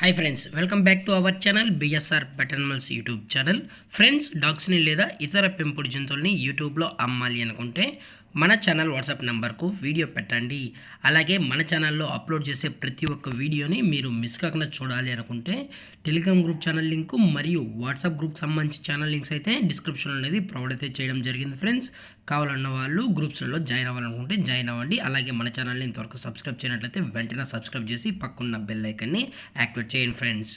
Hi friends, welcome back to our channel BSR pet animals YouTube channel. Friends, డాగ్స్ని లేదా ఇతర పెంపుడు జంతువుల్ని యూట్యూబ్లో అమ్మాలి అనుకుంటే మన ఛానల్ వాట్సాప్ నెంబర్కు వీడియో పెట్టండి. అలాగే మన ఛానల్లో అప్లోడ్ చేసే ప్రతి ఒక్క వీడియోని మీరు మిస్ కాకుండా చూడాలి అనుకుంటే టెలిగ్రామ్ గ్రూప్ ఛానల్ లింకు మరియు వాట్సాప్ గ్రూప్ సంబంధించి ఛానల్ లింక్స్ అయితే డిస్క్రిప్షన్లో అనేది ప్రొవైడ్ అయితే చేయడం జరిగింది. ఫ్రెండ్స్, కావాలన్న వాళ్ళు గ్రూప్స్లలో జాయిన్ అవ్వాలనుకుంటే జాయిన్ అవ్వండి. అలాగే మన ఛానల్ని ఇంతవరకు సబ్స్క్రైబ్ చేయనట్లయితే వెంటనే సబ్స్క్రైబ్ చేసి పక్కన్న బెల్ ఐకన్ని యాక్టివేట్ చేయండి. ఫ్రెండ్స్,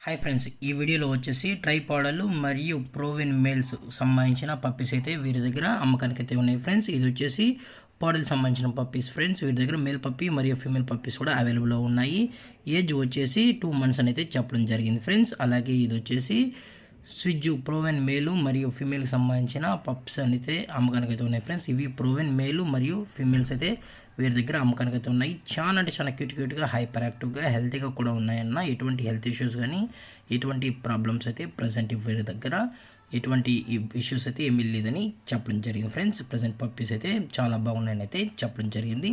హాయ్ ఫ్రెండ్స్, ఈ వీడియోలో వచ్చేసి ట్రైపాడలు మరియు ప్రోవిన్ మేల్స్ సంబంధించిన పప్పీస్ అయితే వీరి దగ్గర అమ్మకానికి అయితే ఉన్నాయి. ఫ్రెండ్స్, ఇది వచ్చేసి పాడల్ సంబంధించిన పప్పీస్. ఫ్రెండ్స్, వీరి దగ్గర మేల్ పప్పీ మరియు ఫీమేల్ పప్పీస్ కూడా అవైలబుల్లో ఉన్నాయి. ఏజ్ వచ్చేసి 2 months అయితే చెప్పడం జరిగింది. ఫ్రెండ్స్, అలాగే ఇది వచ్చేసి స్విజ్జు ప్రోవెన్ మేలు మరియు ఫీమేల్కి సంబంధించిన పప్స్ అయితే అమ్మకానికి అయితే ఉన్నాయి. ఫ్రెండ్స్, ఇవి ప్రోవెన్ మేలు మరియు ఫీమేల్స్ అయితే వీరి దగ్గర అమ్మకానికి అయితే ఉన్నాయి. చాలా అంటే చాలా క్యూట్గా హైపర్ యాక్టివ్గా హెల్తీగా కూడా ఉన్నాయన్న. ఎటువంటి హెల్త్ ఇష్యూస్ కానీ ఎటువంటి ప్రాబ్లమ్స్ అయితే ప్రజెంట్ వీరి దగ్గర ఎటువంటి ఇష్యూస్ అయితే ఏమీ లేదని చెప్పడం జరిగింది. ఫ్రెండ్స్, ప్రజెంట్ పప్పీస్ అయితే చాలా బాగున్నాయని అయితే చెప్పడం జరిగింది.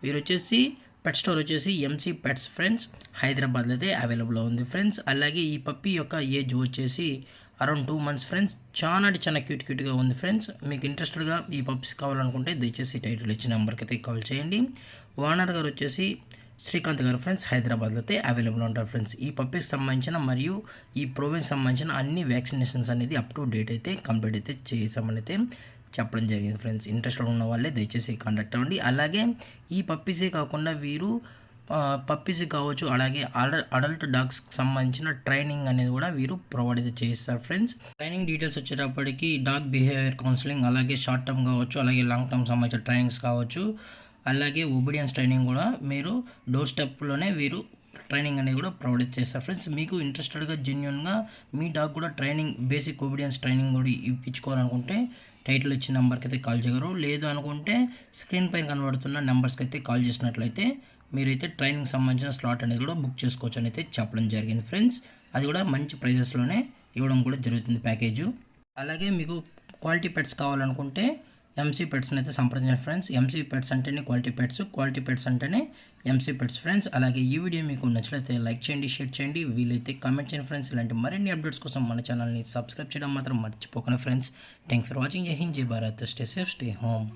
వీరు వచ్చేసి పెట్ స్టోర్ వచ్చేసి ఎంసీ పెట్స్ ఫ్రెండ్స్, హైదరాబాద్లో అయితే అవైలబుల్లో ఉంది. ఫ్రెండ్స్, అలాగే ఈ పప్పీ యొక్క ఏజ్ వచ్చేసి అరౌండ్ 2 months. ఫ్రెండ్స్, చాలా అంటే చాలా క్యూట్గా ఉంది. ఫ్రెండ్స్, మీకు ఇంట్రెస్టెడ్గా ఈ పప్పీస్ కావాలనుకుంటే దయచేసి టైటిల్ ఇచ్చిన నెంబర్కి అయితే కాల్ చేయండి. ఓనర్ గారు వచ్చేసి శ్రీకాంత్ గారు. ఫ్రెండ్స్, హైదరాబాద్లో అయితే అవైలబుల్ ఉంటారు. ఫ్రెండ్స్, ఈ పప్పీకి సంబంధించిన మరియు ఈ ప్రోవిన్స్ సంబంధించిన అన్ని వ్యాక్సినేషన్స్ అనేది అప్ టు డేట్ అయితే కంప్లీట్ అయితే చేసామని అయితే చెప్పడం జరిగింది. ఫ్రెండ్స్, ఇంట్రెస్టెడ్ ఉన్న వాళ్ళే దయచేసి కాంటాక్ట్ అవ్వండి. అలాగే ఈ పప్పీసే కాకుండా వీరు పప్పీస్ కావచ్చు, అలాగే అడల్ట్ డాగ్స్కి సంబంధించిన ట్రైనింగ్ అనేది కూడా వీరు ప్రొవైడ్ అయితే చేస్తారు. ఫ్రెండ్స్, ట్రైనింగ్ డీటెయిల్స్ వచ్చేటప్పటికి డాగ్ బిహేవియర్ కౌన్సిలింగ్, అలాగే షార్ట్ టర్మ్ కావచ్చు, అలాగే లాంగ్ టర్మ్ సంబంధించిన ట్రైనింగ్స్ కావచ్చు, అలాగే ఒబీడియన్స్ ట్రైనింగ్ కూడా మీరు డోర్ స్టెప్లోనే వీరు ట్రైనింగ్ అనేది కూడా ప్రొవైడ్ చేస్తారు. ఫ్రెండ్స్, మీకు ఇంట్రెస్టెడ్గా జెన్యున్గా మీ డాగ్ కూడా ట్రైనింగ్ బేసిక్ ఒబీడియన్స్ ట్రైనింగ్ కూడా ఇప్పించుకోవాలనుకుంటే టైటిల్ ఇచ్చిన నెంబర్కి అయితే కాల్ చేయగలరు. లేదు అనుకుంటే స్క్రీన్ పైన కనబడుతున్న నెంబర్స్కి అయితే కాల్ చేసినట్లయితే మీరైతే ట్రైనింగ్ సంబంధించిన స్లాట్ అనేది కూడా బుక్ చేసుకోవచ్చు అని అయితే చెప్పడం జరిగింది. ఫ్రెండ్స్, అది కూడా మంచి ప్రైజెస్లోనే ఇవ్వడం కూడా జరుగుతుంది ప్యాకేజు. అలాగే మీకు క్వాలిటీ పెట్స్ కావాలనుకుంటే ఎంసీ పెట్స్ని అయితే సంప్రదించండి. ఫ్రెండ్స్, ఎంసీ పెట్స్ అంటేనే క్వాలిటీ పెట్స్ అంటేనే ఎంసీ పెట్స్. ఫ్రెండ్స్, అలాగే ఈ వీడియో మీకు నచ్చినట్లయితే లైక్ చేయండి, షేర్ చేయండి, వీలైతే కామెంట్ చేయండి. ఫ్రెండ్స్, ఇలాంటి మరిన్ని అప్డేట్స్ కోసం మన ఛానల్ని సబ్స్క్రైబ్ చేయడం మాత్రం మర్చిపోకండి. Friends, thanks for watching. జై హింద్, జై Bharat, stay safe, stay home.